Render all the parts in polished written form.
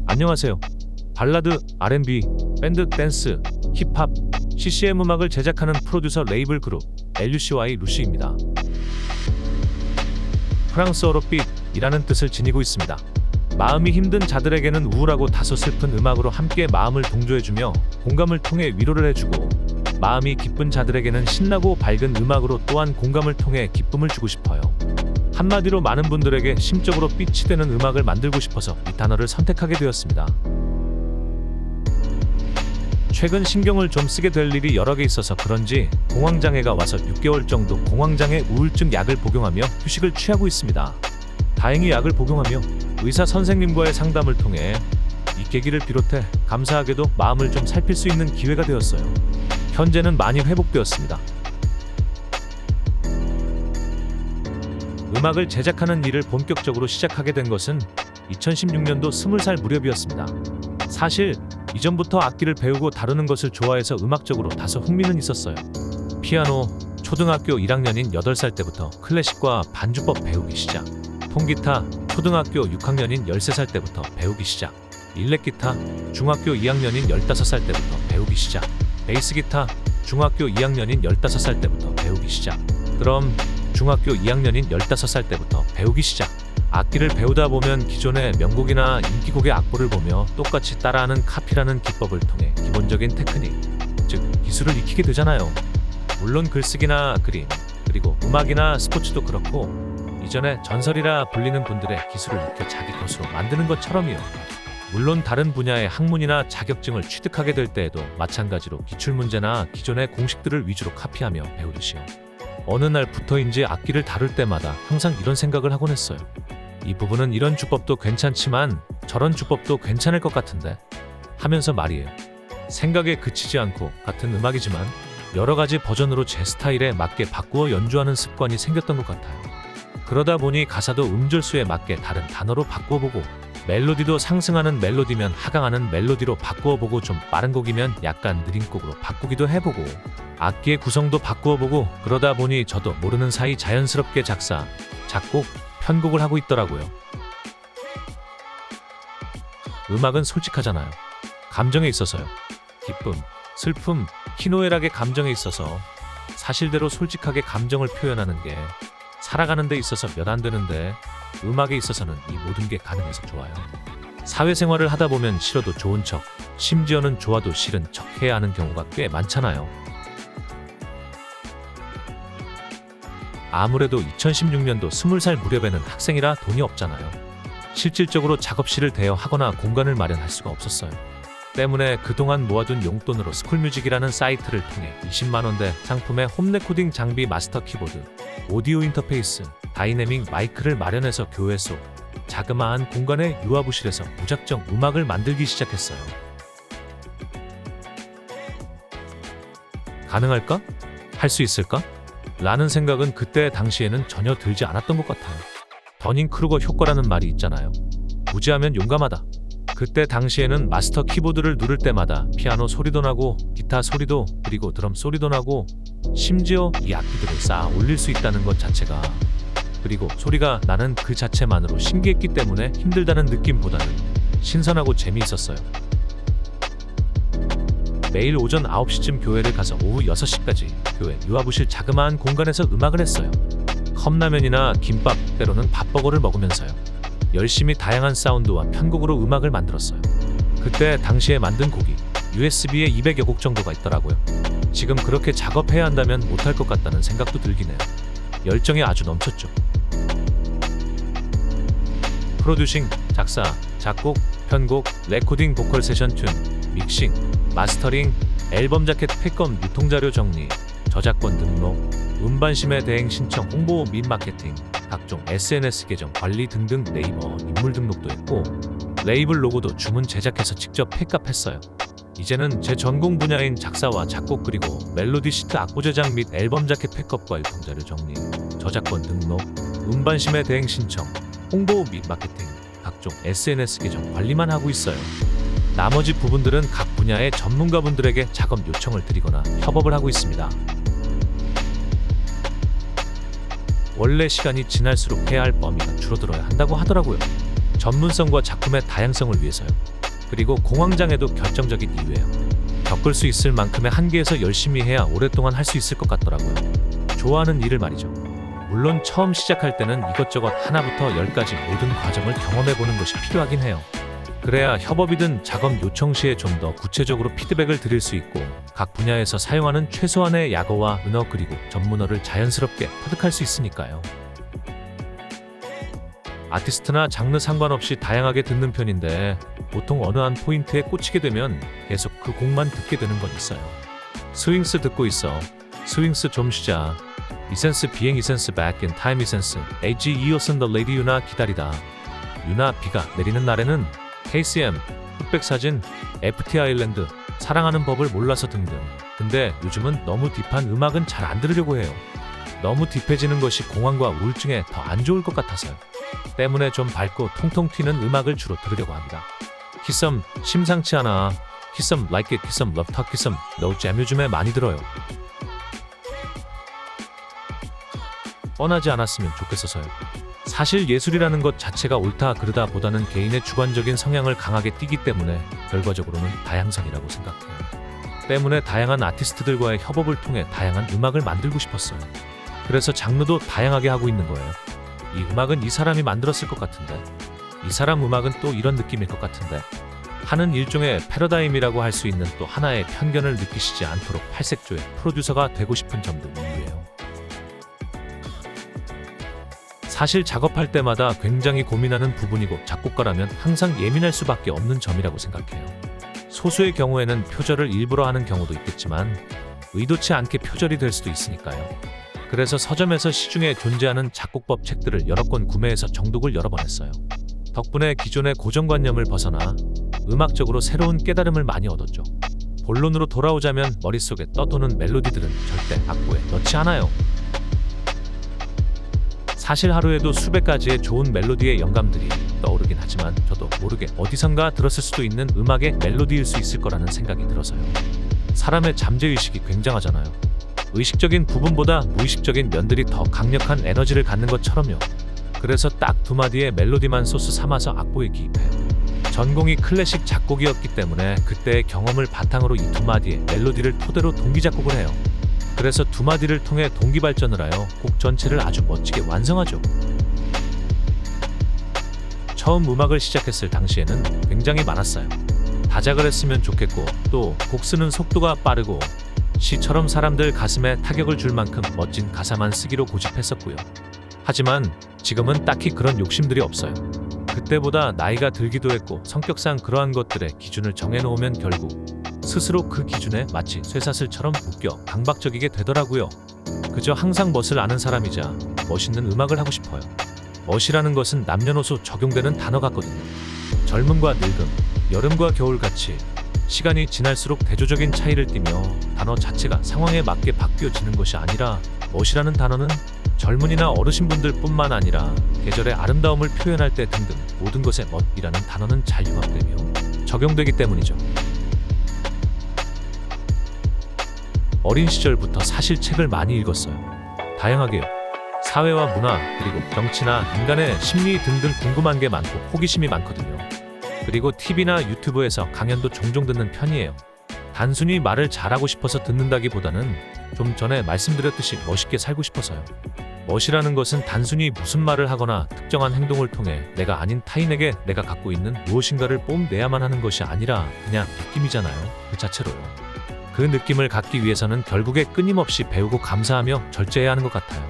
안녕하세요. 발라드, R&B, 밴드, 댄스, 힙합, CCM 음악을 제작하는 프로듀서 레이블 그룹 LUCY 루시입니다. 프랑스어로 빛이라는 뜻을 지니고 있습니다. 마음이 힘든 자들에게는 우울하고 다소 슬픈 음악으로 함께 마음을 동조해주며 공감을 통해 위로를 해주고, 마음이 기쁜 자들에게는 신나고 밝은 음악으로 또한 공감을 통해 기쁨을 주고 싶어요. 한마디로 많은 분들에게 심적으로 빛이 되는 음악을 만들고 싶어서 이 단어를 선택하게 되었습니다. 최근 신경을 좀 쓰게 될 일이 여러 개 있어서 그런지 공황장애가 와서 6개월 정도 공황장애 우울증 약을 복용하며 휴식을 취하고 있습니다. 다행히 약을 복용하며 의사 선생님과의 상담을 통해 이 계기를 비롯해 감사하게도 마음을 좀 살필 수 있는 기회가 되었어요. 현재는 많이 회복되었습니다. 음악을 제작하는 일을 본격적으로 시작하게 된 것은 2016년도 20살 무렵이었습니다. 사실 이전부터 악기를 배우고 다루는 것을 좋아해서 음악적으로 다소 흥미는 있었어요. 피아노, 초등학교 1학년인 8살 때부터 클래식과 반주법 배우기 시작. 통기타, 초등학교 6학년인 13살 때부터 배우기 시작. 일렉기타, 중학교 2학년인 15살 때부터 배우기 시작. 베이스기타, 중학교 2학년인 15살 때부터 배우기 시작. 드럼, 중학교 2학년인 15살 때부터 배우기 시작. 악기를 배우다 보면 기존의 명곡이나 인기곡의 악보를 보며 똑같이 따라하는 카피라는 기법을 통해 기본적인 테크닉, 즉 기술을 익히게 되잖아요. 물론 글쓰기나 그림, 그리고 음악이나 스포츠도 그렇고 이전에 전설이라 불리는 분들의 기술을 익혀 자기 것으로 만드는 것처럼요. 물론 다른 분야의 학문이나 자격증을 취득하게 될 때에도 마찬가지로 기출문제나 기존의 공식들을 위주로 카피하며 배우듯이요. 어느 날부터인지 악기를 다룰 때마다 항상 이런 생각을 하곤 했어요. 이 부분은 이런 주법도 괜찮지만 저런 주법도 괜찮을 것 같은데 하면서 말이에요. 생각에 그치지 않고 같은 음악이지만 여러 가지 버전으로 제 스타일에 맞게 바꾸어 연주하는 습관이 생겼던 것 같아요. 그러다 보니 가사도 음절수에 맞게 다른 단어로 바꾸어보고, 멜로디도 상승하는 멜로디면 하강하는 멜로디로 바꾸어보고, 좀 빠른 곡이면 약간 느린 곡으로 바꾸기도 해보고, 악기의 구성도 바꾸어보고, 그러다 보니 저도 모르는 사이 자연스럽게 작사, 작곡, 편곡을 하고 있더라고요. 음악은 솔직하잖아요. 감정에 있어서요. 기쁨, 슬픔, 희노애락의 감정에 있어서 사실대로 솔직하게 감정을 표현하는 게 살아가는 데 있어서 몇 안 되는데, 음악에 있어서는 이 모든 게 가능해서 좋아요. 사회생활을 하다 보면 싫어도 좋은 척, 심지어는 좋아도 싫은 척 해야 하는 경우가 꽤 많잖아요. 아무래도 2016년도 20살 무렵에는 학생이라 돈이 없잖아요. 실질적으로 작업실을 대여하거나 공간을 마련할 수가 없었어요. 때문에 그동안 모아둔 용돈으로 스쿨뮤직이라는 사이트를 통해 20만원대 상품의 홈레코딩 장비, 마스터 키보드, 오디오 인터페이스, 다이내믹 마이크를 마련해서 교회 속 자그마한 공간의 유아부실에서 무작정 음악을 만들기 시작했어요. 가능할까? 할 수 있을까? 라는 생각은 그때 당시에는 전혀 들지 않았던 것 같아요. 더닝크루거 효과라는 말이 있잖아요. 무지하면 용감하다. 그때 당시에는 마스터 키보드를 누를 때마다 피아노 소리도 나고 기타 소리도, 그리고 드럼 소리도 나고, 심지어 이 악기들을 쌓아 올릴 수 있다는 것 자체가, 그리고 소리가 나는 그 자체만으로 신기했기 때문에 힘들다는 느낌보다는 신선하고 재미있었어요. 매일 오전 9시쯤 교회를 가서 오후 6시까지 교회 유아부실 자그마한 공간에서 음악을 했어요. 컵라면이나 김밥, 때로는 밥버거를 먹으면서요. 열심히 다양한 사운드와 편곡으로 음악을 만들었어요. 그때 당시에 만든 곡이 USB에 200여 곡 정도가 있더라고요. 지금 그렇게 작업해야 한다면 못할 것 같다는 생각도 들긴 해요. 열정이 아주 넘쳤죠. 프로듀싱, 작사, 작곡, 편곡, 레코딩, 보컬 세션 튠, 믹싱, 마스터링, 앨범 자켓 팩검, 유통자료 정리, 저작권 등록, 음반심의 대행 신청, 홍보 및 마케팅, 각종 SNS 계정 관리 등등, 네이버 인물 등록도 했고, 레이블 로고도 주문 제작해서 직접 팩업했어요. 이제는 제 전공 분야인 작사와 작곡, 그리고 멜로디 시트 악보 제작 및 앨범 자켓 팩업과 유통자료 정리, 저작권 등록, 음반심의 대행 신청, 홍보 및 마케팅, 각종 SNS 계정 관리만 하고 있어요. 나머지 부분들은 각 분야의 전문가분들에게 작업 요청을 드리거나 협업을 하고 있습니다. 원래 시간이 지날수록 해야 할 범위가 줄어들어야 한다고 하더라고요. 전문성과 작품의 다양성을 위해서요. 그리고 공황장애도 결정적인 이유예요. 겪을 수 있을 만큼의 한계에서 열심히 해야 오랫동안 할 수 있을 것 같더라고요. 좋아하는 일을 말이죠. 물론 처음 시작할 때는 이것저것 하나부터 열까지 모든 과정을 경험해보는 것이 필요하긴 해요. 그래야 협업이든 작업 요청 시에 좀 더 구체적으로 피드백을 드릴 수 있고 각 분야에서 사용하는 최소한의 약어와 은어 그리고 전문어를 자연스럽게 터득할 수 있으니까요. 아티스트나 장르 상관없이 다양하게 듣는 편인데 보통 어느 한 포인트에 꽂히게 되면 계속 그 곡만 듣게 되는 건 있어요. 스윙스 듣고 있어. 스윙스 좀 쉬자. 이센스 비행 이센스 back in time 이센스 AG 이어슨 the lady 유나 기다리다. 유나 비가 내리는 날에는 KCM 흑백 사진 FT 아일랜드 사랑하는 법을 몰라서 등등. 근데 요즘은 너무 딥한 음악은 잘 안 들으려고 해요. 너무 딥해지는 것이 공황과 우울증에 더 안 좋을 것 같아서요. 때문에 좀 밝고 통통 튀는 음악을 주로 들으려고 합니다. 키썸 심상치 않아. 키썸 like it 키썸 love talk 키썸 no jam 요즘에 많이 들어요. 뻔하지 않았으면 좋겠어서요. 사실 예술이라는 것 자체가 옳다 그르다 보다는 개인의 주관적인 성향을 강하게 띠기 때문에 결과적으로는 다양성이라고 생각해요. 때문에 다양한 아티스트들과의 협업을 통해 다양한 음악을 만들고 싶었어요. 그래서 장르도 다양하게 하고 있는 거예요. 이 음악은 이 사람이 만들었을 것 같은데, 이 사람 음악은 또 이런 느낌일 것 같은데 하는 일종의 패러다임이라고 할 수 있는 또 하나의 편견을 느끼시지 않도록 팔색조의 프로듀서가 되고 싶은 점도 이유예요. 사실 작업할 때마다 굉장히 고민하는 부분이고 작곡가라면 항상 예민할 수밖에 없는 점이라고 생각해요. 소수의 경우에는 표절을 일부러 하는 경우도 있겠지만 의도치 않게 표절이 될 수도 있으니까요. 그래서 서점에서 시중에 존재하는 작곡법 책들을 여러 권 구매해서 정독을 여러 번 했어요. 덕분에 기존의 고정관념을 벗어나 음악적으로 새로운 깨달음을 많이 얻었죠. 본론으로 돌아오자면 머릿속에 떠도는 멜로디들은 절대 악보에 넣지 않아요. 사실 하루에도 수백 가지의 좋은 멜로디의 영감들이 떠오르긴 하지만 저도 모르게 어디선가 들었을 수도 있는 음악의 멜로디일 수 있을 거라는 생각이 들어서요. 사람의 잠재의식이 굉장하잖아요. 의식적인 부분보다 무의식적인 면들이 더 강력한 에너지를 갖는 것처럼요. 그래서 딱 두 마디의 멜로디만 소스 삼아서 악보에 기입해요. 전공이 클래식 작곡이었기 때문에 그때의 경험을 바탕으로 이 두 마디의 멜로디를 토대로 동기 작곡을 해요. 그래서 두 마디를 통해 동기 발전을 하여 곡 전체를 아주 멋지게 완성하죠. 처음 음악을 시작했을 당시에는 굉장히 많았어요. 다작을 했으면 좋겠고 또 곡 쓰는 속도가 빠르고 시처럼 사람들 가슴에 타격을 줄 만큼 멋진 가사만 쓰기로 고집했었고요. 하지만 지금은 딱히 그런 욕심들이 없어요. 그때보다 나이가 들기도 했고 성격상 그러한 것들의 기준을 정해놓으면 결국 스스로 그 기준에 마치 쇠사슬처럼 묶여 강박적이게 되더라고요. 그저 항상 멋을 아는 사람이자 멋있는 음악을 하고 싶어요. 멋이라는 것은 남녀노소 적용되는 단어 같거든요. 젊음과 늙음, 여름과 겨울같이 시간이 지날수록 대조적인 차이를 띠며 단어 자체가 상황에 맞게 바뀌어지는 것이 아니라 멋이라는 단어는 젊은이나 어르신분들 뿐만 아니라 계절의 아름다움을 표현할 때 등등 모든 것에 멋이라는 단어는 잘 융합되며 적용되기 때문이죠. 어린 시절부터 사실 책을 많이 읽었어요. 다양하게요. 사회와 문화, 그리고 정치나 인간의 심리 등등 궁금한 게 많고 호기심이 많거든요. 그리고 TV나 유튜브에서 강연도 종종 듣는 편이에요. 단순히 말을 잘하고 싶어서 듣는다기보다는 좀 전에 말씀드렸듯이 멋있게 살고 싶어서요. 멋이라는 것은 단순히 무슨 말을 하거나 특정한 행동을 통해 내가 아닌 타인에게 내가 갖고 있는 무엇인가를 뽐내야만 하는 것이 아니라 그냥 느낌이잖아요. 그 자체로요. 그 느낌을 갖기 위해서는 결국에 끊임없이 배우고 감사하며 절제해야 하는 것 같아요.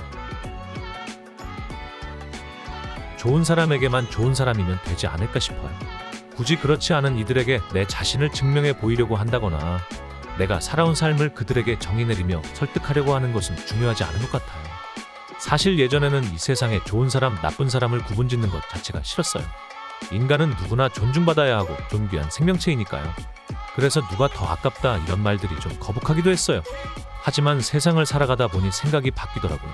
좋은 사람에게만 좋은 사람이면 되지 않을까 싶어요. 굳이 그렇지 않은 이들에게 내 자신을 증명해 보이려고 한다거나 내가 살아온 삶을 그들에게 정의 내리며 설득하려고 하는 것은 중요하지 않은 것 같아요. 사실 예전에는 이 세상에 좋은 사람, 나쁜 사람을 구분짓는 것 자체가 싫었어요. 인간은 누구나 존중받아야 하고 존귀한 생명체이니까요. 그래서 누가 더 아깝다 이런 말들이 좀 거북하기도 했어요. 하지만 세상을 살아가다 보니 생각이 바뀌더라고요.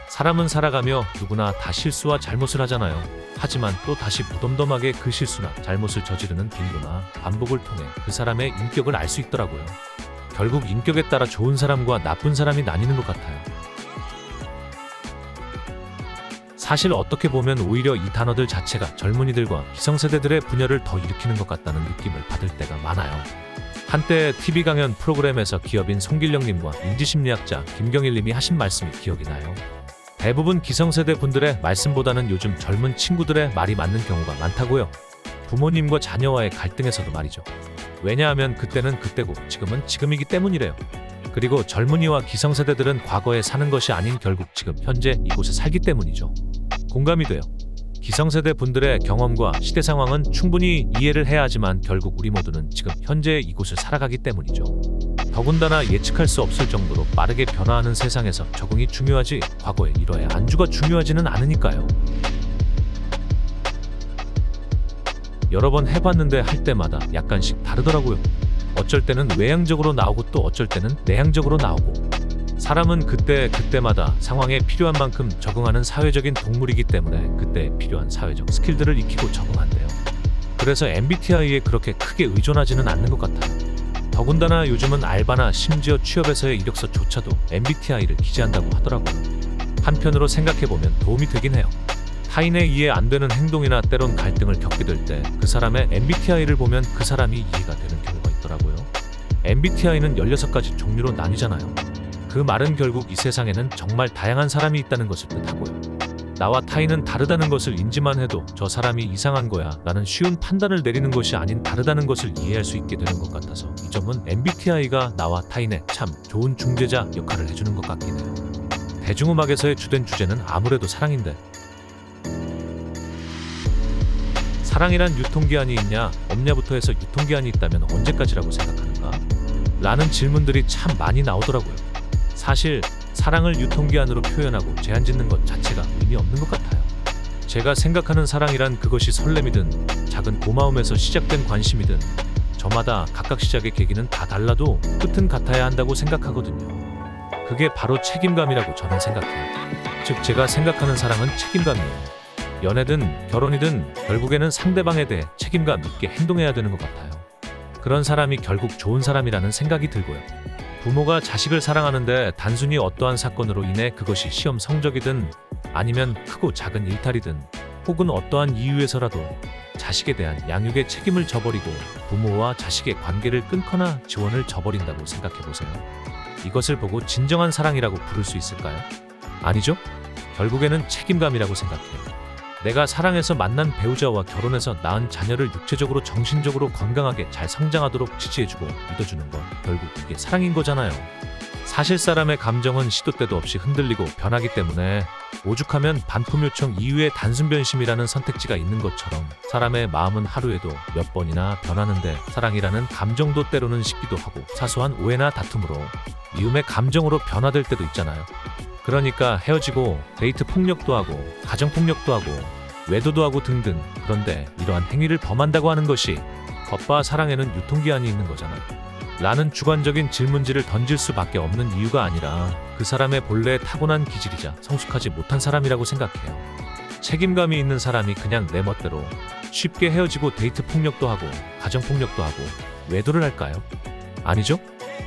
사람은 살아가며 누구나 다 실수와 잘못을 하잖아요. 하지만 또 다시 무덤덤하게 그 실수나 잘못을 저지르는 빈도나 반복을 통해 그 사람의 인격을 알 수 있더라고요. 결국 인격에 따라 좋은 사람과 나쁜 사람이 나뉘는 것 같아요. 사실 어떻게 보면 오히려 이 단어들 자체가 젊은이들과 기성세대들의 분열을 더 일으키는 것 같다는 느낌을 받을 때가 많아요. 한때 TV 강연 프로그램에서 기업인 송길령님과 인지심리학자 김경일님이 하신 말씀이 기억이 나요. 대부분 기성세대 분들의 말씀보다는 요즘 젊은 친구들의 말이 맞는 경우가 많다고요. 부모님과 자녀와의 갈등에서도 말이죠. 왜냐하면 그때는 그때고 지금은 지금이기 때문이래요. 그리고 젊은이와 기성세대들은 과거에 사는 것이 아닌 결국 지금 현재 이곳에 살기 때문이죠. 공감이 돼요. 기성세대 분들의 경험과 시대 상황은 충분히 이해를 해야 하지만 결국 우리 모두는 지금 현재 이곳을 살아가기 때문이죠. 더군다나 예측할 수 없을 정도로 빠르게 변화하는 세상에서 적응이 중요하지 과거의 일화의 안주가 중요하지는 않으니까요. 여러 번 해봤는데 할 때마다 약간씩 다르더라고요. 어쩔 때는 외향적으로 나오고 또 어쩔 때는 내향적으로 나오고. 사람은 그때마다 상황에 필요한 만큼 적응하는 사회적인 동물이기 때문에 그때에 필요한 사회적 스킬들을 익히고 적응한대요. 그래서 MBTI에 그렇게 크게 의존하지는 않는 것 같아요. 더군다나 요즘은 알바나 심지어 취업에서의 이력서조차도 MBTI를 기재한다고 하더라고요. 한편으로 생각해보면 도움이 되긴 해요. 타인의 이해 안 되는 행동이나 때론 갈등을 겪게 될 때 그 사람의 MBTI를 보면 그 사람이 이해가 되는 경우가 있더라고요. MBTI는 16가지 종류로 나뉘잖아요. 그 말은 결국 이 세상에는 정말 다양한 사람이 있다는 것을 뜻하고요. 나와 타인은 다르다는 것을 인지만 해도 저 사람이 이상한 거야 라는 쉬운 판단을 내리는 것이 아닌 다르다는 것을 이해할 수 있게 되는 것 같아서 이 점은 MBTI가 나와 타인의 참 좋은 중재자 역할을 해주는 것 같긴 해요. 대중음악에서의 주된 주제는 아무래도 사랑인데 사랑이란 유통기한이 있냐 없냐부터 해서 유통기한이 있다면 언제까지라고 생각하는가? 라는 질문들이 참 많이 나오더라고요. 사실 사랑을 유통기한으로 표현하고 제한 짓는 것 자체가 의미 없는 것 같아요. 제가 생각하는 사랑이란 그것이 설렘이든 작은 고마움에서 시작된 관심이든 저마다 각각 시작의 계기는 다 달라도 끝은 같아야 한다고 생각하거든요. 그게 바로 책임감이라고 저는 생각해요. 즉 제가 생각하는 사랑은 책임감이에요. 연애든 결혼이든 결국에는 상대방에 대해 책임감 있게 행동해야 되는 것 같아요. 그런 사람이 결국 좋은 사람이라는 생각이 들고요. 부모가 자식을 사랑하는데 단순히 어떠한 사건으로 인해 그것이 시험 성적이든 아니면 크고 작은 일탈이든 혹은 어떠한 이유에서라도 자식에 대한 양육의 책임을 져버리고 부모와 자식의 관계를 끊거나 지원을 저버린다고 생각해보세요. 이것을 보고 진정한 사랑이라고 부를 수 있을까요? 아니죠? 결국에는 책임감이라고 생각해요. 내가 사랑해서 만난 배우자와 결혼해서 낳은 자녀를 육체적으로 정신적으로 건강하게 잘 성장하도록 지지해주고 믿어주는 건 결국 이게 사랑인 거잖아요. 사실 사람의 감정은 시도 때도 없이 흔들리고 변하기 때문에 오죽하면 반품 요청 이후에 단순 변심이라는 선택지가 있는 것처럼 사람의 마음은 하루에도 몇 번이나 변하는데 사랑이라는 감정도 때로는 식기도 하고 사소한 오해나 다툼으로 미움의 감정으로 변화될 때도 있잖아요. 그러니까 헤어지고 데이트 폭력도 하고 가정 폭력도 하고 외도도 하고 등등. 그런데 이러한 행위를 범한다고 하는 것이 겉바 사랑에는 유통기한이 있는 거잖아요. 라는 주관적인 질문지를 던질 수밖에 없는 이유가 아니라 그 사람의 본래의 타고난 기질이자 성숙하지 못한 사람이라고 생각해요. 책임감이 있는 사람이 그냥 내 멋대로 쉽게 헤어지고 데이트 폭력도 하고 가정 폭력도 하고 외도를 할까요? 아니죠?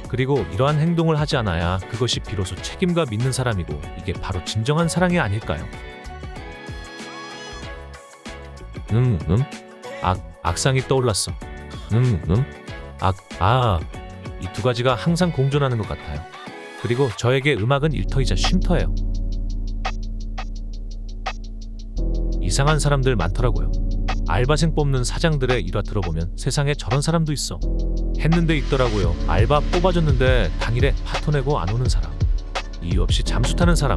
그리고 이러한 행동을 하지 않아야 그것이 비로소 책임감 있는 사람이고 이게 바로 진정한 사랑이 아닐까요? 악상이 떠올랐어. 이 두 가지가 항상 공존하는 것 같아요. 그리고 저에게 음악은 일터이자 쉼터예요. 이상한 사람들 많더라고요. 알바생 뽑는 사장들의 일화 들어보면 세상에 저런 사람도 있어 했는데 있더라고요. 알바 뽑아줬는데 당일에 파토 내고 안 오는 사람, 이유 없이 잠수 타는 사람,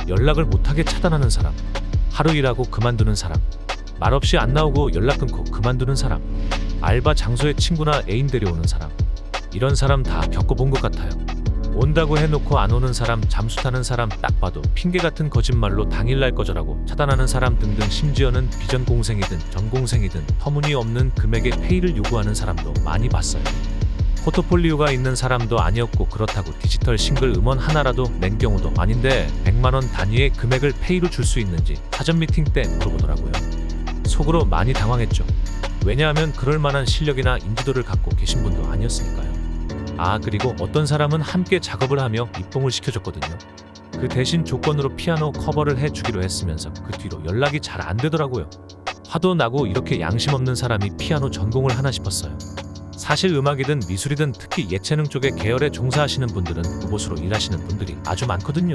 연락을 못하게 차단하는 사람, 하루 일하고 그만두는 사람, 말없이 안 나오고 연락 끊고 그만두는 사람, 알바 장소에 친구나 애인 데려오는 사람. 이런 사람 다 겪어본 것 같아요. 온다고 해놓고 안 오는 사람, 잠수 타는 사람, 딱 봐도 핑계 같은 거짓말로 당일날 거절하고 차단하는 사람 등등. 심지어는 비전공생이든 전공생이든 터무니없는 금액의 페이를 요구하는 사람도 많이 봤어요. 포트폴리오가 있는 사람도 아니었고 그렇다고 디지털 싱글 음원 하나라도 낸 경우도 아닌데 100만원 단위의 금액을 페이로 줄 수 있는지 사전 미팅 때 물어보더라고요. 속으로 많이 당황했죠. 왜냐하면 그럴 만한 실력이나 인지도를 갖고 계신 분도 아니었으니까요. 그리고 어떤 사람은 함께 작업을 하며 입봉을 시켜줬거든요. 그 대신 조건으로 피아노 커버를 해주기로 했으면서 그 뒤로 연락이 잘 안 되더라고요. 화도 나고 이렇게 양심 없는 사람이 피아노 전공을 하나 싶었어요. 사실 음악이든 미술이든 특히 예체능 쪽의 계열에 종사하시는 분들은 로봇으로 일하시는 분들이 아주 많거든요.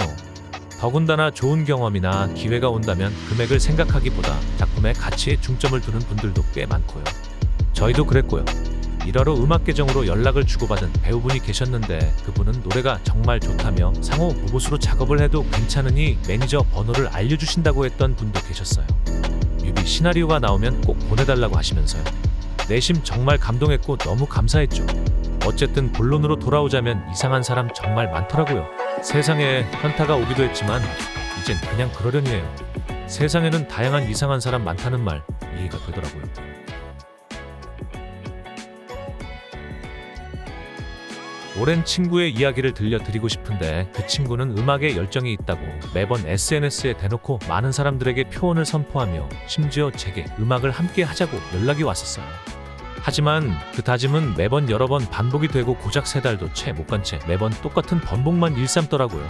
더군다나 좋은 경험이나 기회가 온다면 금액을 생각하기보다 작품의 가치에 중점을 두는 분들도 꽤 많고요. 저희도 그랬고요. 일하러 음악 계정으로 연락을 주고받은 배우분이 계셨는데 그분은 노래가 정말 좋다며 상호 로봇으로 작업을 해도 괜찮으니 매니저 번호를 알려주신다고 했던 분도 계셨어요. 뮤비 시나리오가 나오면 꼭 보내달라고 하시면서요. 내심 정말 감동했고 너무 감사했죠. 어쨌든 본론으로 돌아오자면 이상한 사람 정말 많더라고요. 세상에 현타가 오기도 했지만 이젠 그냥 그러려니 해요. 세상에는 다양한 이상한 사람 많다는 말 이해가 되더라고요. 오랜 친구의 이야기를 들려드리고 싶은데 그 친구는 음악에 열정이 있다고 매번 SNS에 대놓고 많은 사람들에게 표현을 선포하며 심지어 제게 음악을 함께 하자고 연락이 왔었어요. 하지만 그 다짐은 매번 여러 번 반복이 되고 고작 3달도 채 못 간 채 매번 똑같은 번복만 일삼더라고요.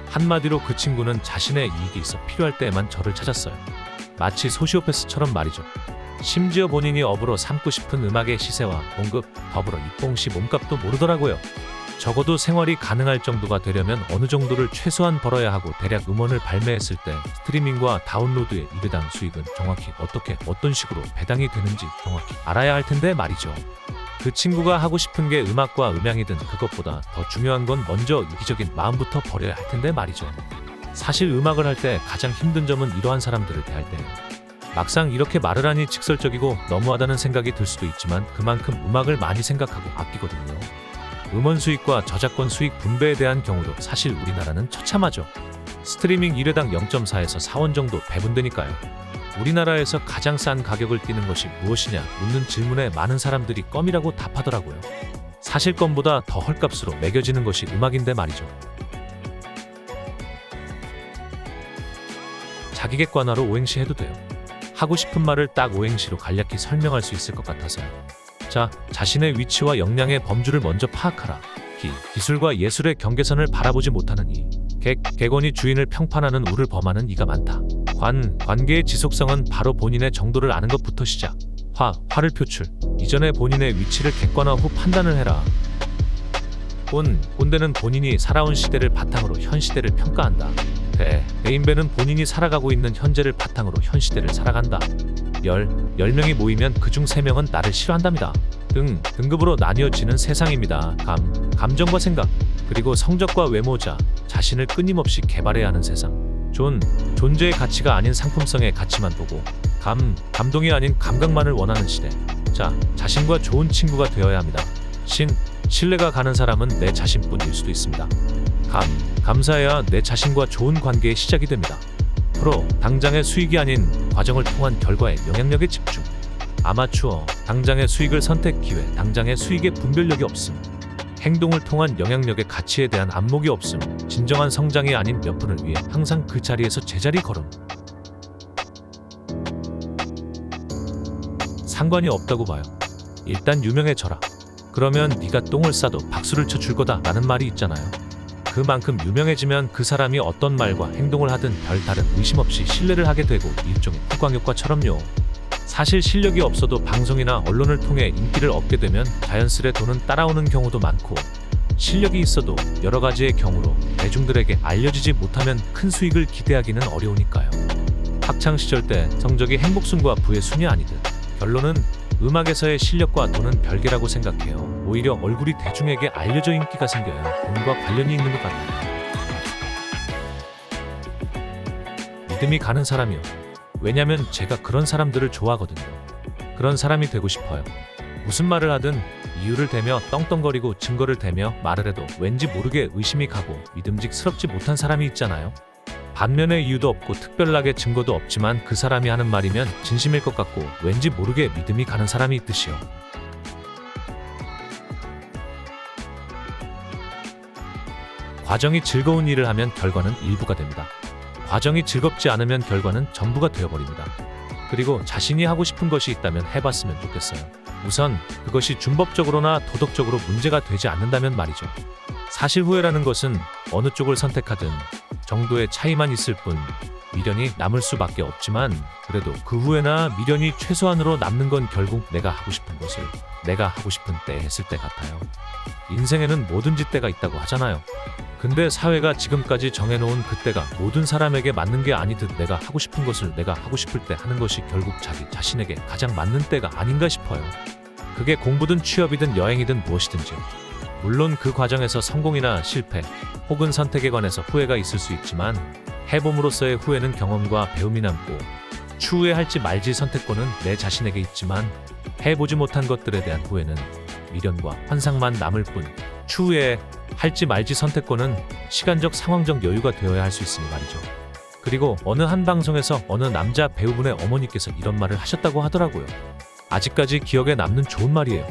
한마디로 그 친구는 자신의 이익이 있어 필요할 때에만 저를 찾았어요. 마치 소시오패스처럼 말이죠. 심지어 본인이 업으로 삼고 싶은 음악의 시세와 공급, 더불어 입봉시 몸값도 모르더라고요. 적어도 생활이 가능할 정도가 되려면 어느 정도를 최소한 벌어야 하고 대략 음원을 발매했을 때 스트리밍과 다운로드의 일회당 수익은 정확히 어떻게 어떤 식으로 배당이 되는지 정확히 알아야 할 텐데 말이죠. 그 친구가 하고 싶은 게 음악과 음향이든 그것보다 더 중요한 건 먼저 이기적인 마음부터 버려야 할 텐데 말이죠. 사실 음악을 할 때 가장 힘든 점은 이러한 사람들을 대할 때예요. 막상 이렇게 말을 하니 직설적이고 너무하다는 생각이 들 수도 있지만 그만큼 음악을 많이 생각하고 아끼거든요. 음원 수익과 저작권 수익 분배에 대한 경우도 사실 우리나라는 처참하죠. 스트리밍 1회당 0.4에서 4원 정도 배분되니까요. 우리나라에서 가장 싼 가격을 띠는 것이 무엇이냐 묻는 질문에 많은 사람들이 껌이라고 답하더라고요. 사실 껌보다 더 헐값으로 매겨지는 것이 음악인데 말이죠. 자기 객관화로 오행시 해도 돼요. 하고 싶은 말을 딱 오행시로 간략히 설명할 수 있을 것 같아서요. 자, 자신의 위치와 역량의 범주를 먼저 파악하라. 기술과 예술의 경계선을 바라보지 못하는 이. 객원이 주인을 평판하는 우를 범하는 이가 많다. 관계의 지속성은 바로 본인의 정도를 아는 것부터 시작. 화를 표출. 이전에 본인의 위치를 객관화 후 판단을 해라. 꼰대는 본인이 살아온 시대를 바탕으로 현 시대를 평가한다. 대인배는 본인이 살아가고 있는 현재를 바탕으로 현 시대를 살아간다. 10명이 모이면 그중 3명은 나를 싫어한답니다. 등급으로 나뉘어지는 세상입니다. 감정과 생각, 그리고 성적과 외모자, 자신을 끊임없이 개발해야 하는 세상. 존재의 가치가 아닌 상품성의 가치만 보고 감동이 아닌 감각만을 원하는 시대. 자, 자신과 좋은 친구가 되어야 합니다. 신뢰가 가는 사람은 내 자신뿐일 수도 있습니다. 감사해야 내 자신과 좋은 관계의 시작이 됩니다. 프로, 당장의 수익이 아닌 과정을 통한 결과에 영향력에 집중. 아마추어, 당장의 수익을 선택 기회, 당장의 수익의 분별력이 없음. 행동을 통한 영향력의 가치에 대한 안목이 없음. 진정한 성장이 아닌 몇 분을 위해 항상 그 자리에서 제자리 걸음. 상관이 없다고 봐요. 일단 유명해져라. 그러면 네가 똥을 싸도 박수를 쳐줄 거다 라는 말이 있잖아요. 그만큼 유명해지면 그 사람이 어떤 말과 행동을 하든 별다른 의심 없이 신뢰를 하게 되고 일종의 후광효과처럼요. 사실 실력이 없어도 방송이나 언론을 통해 인기를 얻게 되면 자연스레 돈은 따라오는 경우도 많고, 실력이 있어도 여러 가지의 경우로 대중들에게 알려지지 못하면 큰 수익을 기대하기는 어려우니까요. 학창시절 때 성적이 행복순과 부의 순이 아니듯 결론은 음악에서의 실력과 돈은 별개라고 생각해요. 오히려 얼굴이 대중에게 알려져 인기가 생겨야 돈과 관련이 있는 것 같아요. 믿음이 가는 사람이요. 왜냐면 제가 그런 사람들을 좋아하거든요. 그런 사람이 되고 싶어요. 무슨 말을 하든 이유를 대며 떵떵거리고 증거를 대며 말을 해도 왠지 모르게 의심이 가고 믿음직스럽지 못한 사람이 있잖아요. 반면에 이유도 없고 특별하게 증거도 없지만 그 사람이 하는 말이면 진심일 것 같고 왠지 모르게 믿음이 가는 사람이 있듯이요. 과정이 즐거운 일을 하면 결과는 일부가 됩니다. 과정이 즐겁지 않으면 결과는 전부가 되어버립니다. 그리고 자신이 하고 싶은 것이 있다면 해봤으면 좋겠어요. 우선 그것이 준법적으로나 도덕적으로 문제가 되지 않는다면 말이죠. 사실 후회라는 것은 어느 쪽을 선택하든 정도의 차이만 있을 뿐 미련이 남을 수밖에 없지만 그래도 그 후에나 미련이 최소한으로 남는 건 결국 내가 하고 싶은 것을 내가 하고 싶은 때 했을 때 같아요. 인생에는 뭐든지 때가 있다고 하잖아요. 근데 사회가 지금까지 정해놓은 그때가 모든 사람에게 맞는 게 아니듯 내가 하고 싶은 것을 내가 하고 싶을 때 하는 것이 결국 자기 자신에게 가장 맞는 때가 아닌가 싶어요. 그게 공부든 취업이든 여행이든 무엇이든지요. 물론 그 과정에서 성공이나 실패 혹은 선택에 관해서 후회가 있을 수 있지만 해봄으로써의 후회는 경험과 배움이 남고 추후에 할지 말지 선택권은 내 자신에게 있지만 해보지 못한 것들에 대한 후회는 미련과 환상만 남을 뿐 추후에 할지 말지 선택권은 시간적 상황적 여유가 되어야 할 수 있으니 말이죠. 그리고 어느 한 방송에서 어느 남자 배우분의 어머니께서 이런 말을 하셨다고 하더라고요. 아직까지 기억에 남는 좋은 말이에요.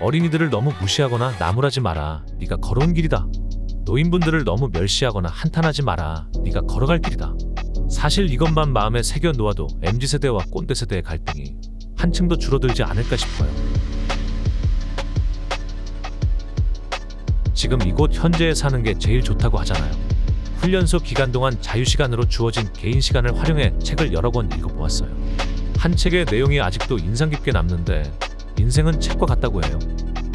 어린이들을 너무 무시하거나 나무라지 마라. 네가 걸어온 길이다. 노인분들을 너무 멸시하거나 한탄하지 마라. 네가 걸어갈 길이다. 사실 이것만 마음에 새겨 놓아도 MZ세대와 꼰대세대의 갈등이 한층 더 줄어들지 않을까 싶어요. 지금 이곳 현재에 사는 게 제일 좋다고 하잖아요. 훈련소 기간 동안 자유시간으로 주어진 개인 시간을 활용해 책을 여러 권 읽어보았어요. 한 책의 내용이 아직도 인상 깊게 남는데 인생은 책과 같다고 해요.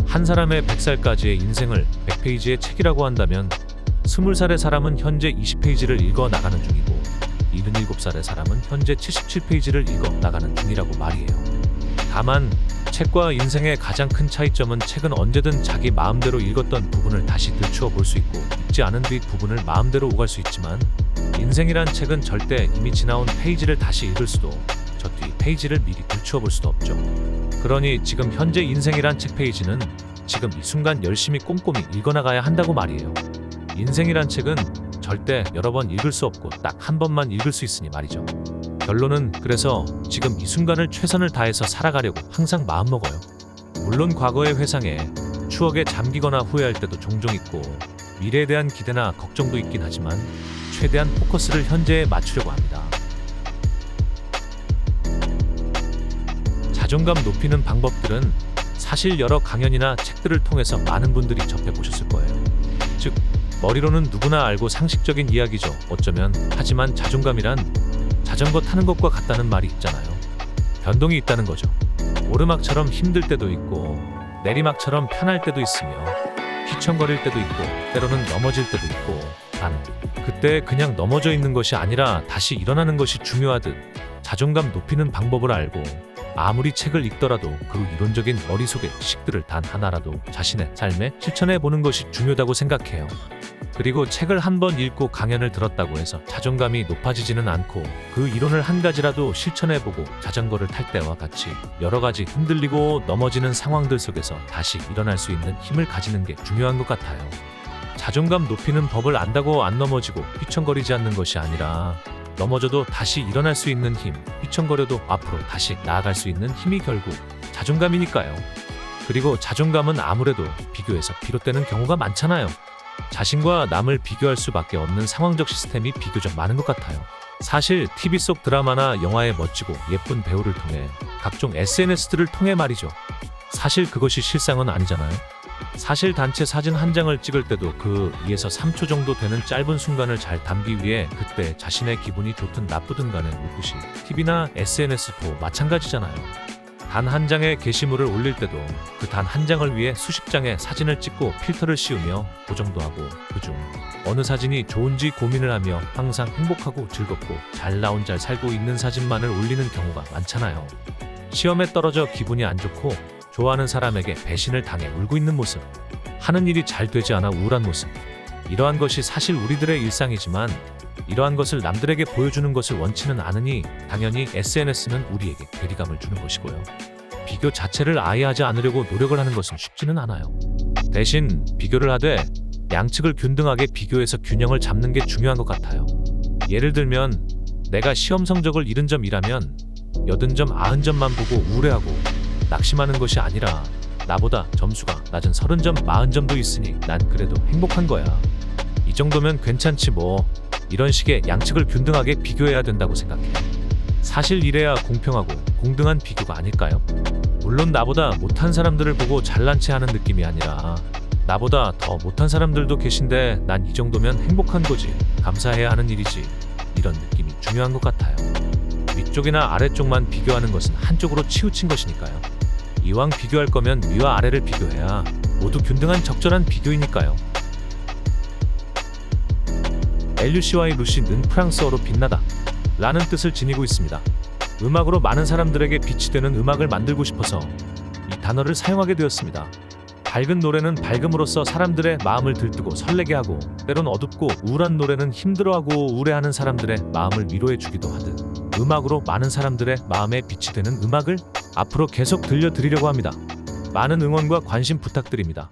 한 사람의 100살까지의 인생을 100페이지의 책이라고 한다면 20살의 사람은 현재 20페이지를 읽어 나가는 중이고 77살의 사람은 현재 77페이지를 읽어 나가는 중이라고 말이에요. 다만 책과 인생의 가장 큰 차이점은 책은 언제든 자기 마음대로 읽었던 부분을 다시 들추어 볼 수 있고 읽지 않은 뒤 부분을 마음대로 오갈 수 있지만 인생이란 책은 절대 이미 지나온 페이지를 다시 읽을 수도 저 뒤 페이지를 미리 들추어 볼 수도 없죠. 그러니 지금 현재 인생이란 책 페이지는 지금 이 순간 열심히 꼼꼼히 읽어나가야 한다고 말이에요. 인생이란 책은 절대 여러 번 읽을 수 없고 딱 한 번만 읽을 수 있으니 말이죠. 결론은 그래서 지금 이 순간을 최선을 다해서 살아가려고 항상 마음먹어요. 물론 과거의 회상에 추억에 잠기거나 후회할 때도 종종 있고 미래에 대한 기대나 걱정도 있긴 하지만 최대한 포커스를 현재에 맞추려고 합니다. 자존감 높이는 방법들은 사실 여러 강연이나 책들을 통해서 많은 분들이 접해보셨을 거예요. 즉 머리로는 누구나 알고 상식적인 이야기죠. 어쩌면. 하지만 자존감이란 자전거 타는 것과 같다는 말이 있잖아요. 변동이 있다는 거죠. 오르막처럼 힘들 때도 있고 내리막처럼 편할 때도 있으며 휘청거릴 때도 있고 때로는 넘어질 때도 있고 단 그때 그냥 넘어져 있는 것이 아니라 다시 일어나는 것이 중요하듯 자존감 높이는 방법을 알고 아무리 책을 읽더라도 그 이론적인 머릿속의 식들을 단 하나라도 자신의 삶에 실천해 보는 것이 중요하다고 생각해요. 그리고 책을 한 번 읽고 강연을 들었다고 해서 자존감이 높아지지는 않고 그 이론을 한 가지라도 실천해보고 자전거를 탈 때와 같이 여러 가지 흔들리고 넘어지는 상황들 속에서 다시 일어날 수 있는 힘을 가지는 게 중요한 것 같아요. 자존감 높이는 법을 안다고 안 넘어지고 휘청거리지 않는 것이 아니라 넘어져도 다시 일어날 수 있는 힘, 휘청거려도 앞으로 다시 나아갈 수 있는 힘이 결국 자존감이니까요. 그리고 자존감은 아무래도 비교에서 비롯되는 경우가 많잖아요. 자신과 남을 비교할 수밖에 없는 상황적 시스템이 비교적 많은 것 같아요. 사실 TV 속 드라마나 영화의 멋지고 예쁜 배우를 통해 각종 SNS들을 통해 말이죠. 사실 그것이 실상은 아니잖아요. 사실 단체 사진 한 장을 찍을 때도 그 2에서 3초 정도 되는 짧은 순간을 잘 담기 위해 그때 자신의 기분이 좋든 나쁘든 간에 묵듯이 TV나 SNS도 마찬가지잖아요. 단 한 장의 게시물을 올릴 때도 그 단 한 장을 위해 수십 장의 사진을 찍고 필터를 씌우며 보정도 하고 그중 어느 사진이 좋은지 고민을 하며 항상 행복하고 즐겁고 잘 나온 잘 살고 있는 사진만을 올리는 경우가 많잖아요. 시험에 떨어져 기분이 안 좋고 좋아하는 사람에게 배신을 당해 울고 있는 모습, 하는 일이 잘 되지 않아 우울한 모습, 이러한 것이 사실 우리들의 일상이지만 이러한 것을 남들에게 보여주는 것을 원치는 않으니 당연히 SNS는 우리에게 괴리감을 주는 것이고요. 비교 자체를 아예 하지 않으려고 노력을 하는 것은 쉽지는 않아요. 대신 비교를 하되 양측을 균등하게 비교해서 균형을 잡는 게 중요한 것 같아요. 예를 들면 내가 시험 성적을 70점이라면 80점, 90점만 보고 우울해하고 낙심하는 것이 아니라 나보다 점수가 낮은 30점, 40점도 있으니 난 그래도 행복한 거야. 이 정도면 괜찮지 뭐. 이런 식의 양측을 균등하게 비교해야 된다고 생각해요. 사실 이래야 공평하고 공정한 비교가 아닐까요? 물론 나보다 못한 사람들을 보고 잘난 체 하는 느낌이 아니라 나보다 더 못한 사람들도 계신데 난 이 정도면 행복한 거지. 감사해야 하는 일이지. 이런 느낌이 중요한 것 같아요. 위쪽이나 아래쪽만 비교하는 것은 한쪽으로 치우친 것이니까요. 이왕 비교할 거면 위와 아래를 비교해야 모두 균등한 적절한 비교이니까요. LUCY 루시는 프랑스어로 빛나다 라는 뜻을 지니고 있습니다. 음악으로 많은 사람들에게 빛이 되는 음악을 만들고 싶어서 이 단어를 사용하게 되었습니다. 밝은 노래는 밝음으로써 사람들의 마음을 들뜨고 설레게 하고, 때론 어둡고 우울한 노래는 힘들어하고 우울해하는 사람들의 마음을 위로해주기도 하듯, 음악으로 많은 사람들의 마음에 빛이 되는 음악을 앞으로 계속 들려드리려고 합니다. 많은 응원과 관심 부탁드립니다.